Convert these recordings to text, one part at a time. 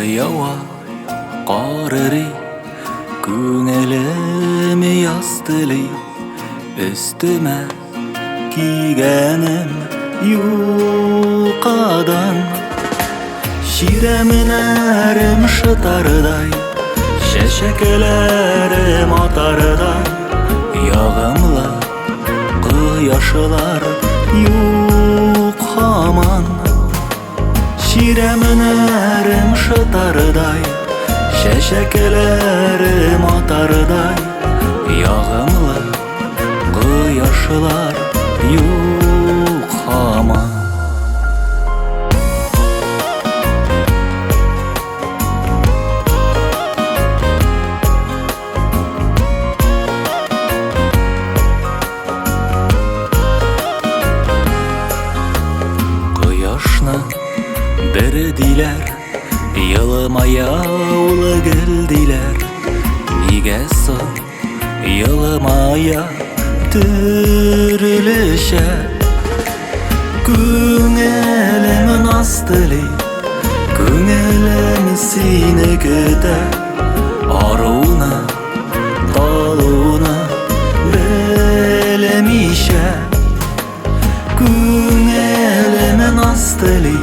Ява қарыри, көңіліме ястыли, үстіме кигенім юқадан. Ширемін әрім шытардай, шәшәкелерім атардай, яғымлы қияшылар юқ хаман. Ширемін әрім шытардай, шәшәкелерім атардай, яғымлы қияшылар юқ хаман. Дердилер, йылымая улы гелдилер, Неге соң йылымая түріліше? Көңілімін астыли, көңілім сені күтә, аруны, талуны білмейше. Көңілімін астыли,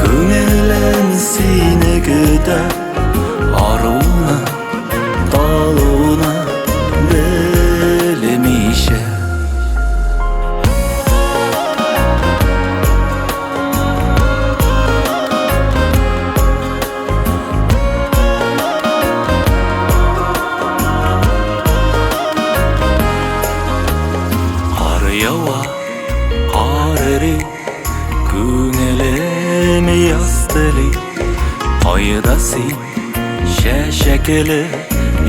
көңілім сені күтә, аруны, талуны білмейше. Қар яуа, қарыри, көңілім ястыли, қайда сен шәшәкелі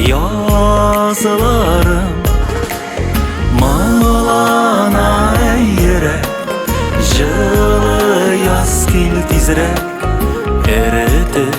языларым. Мұңлана әйірек, жылы яз кел тезірек, әрітіп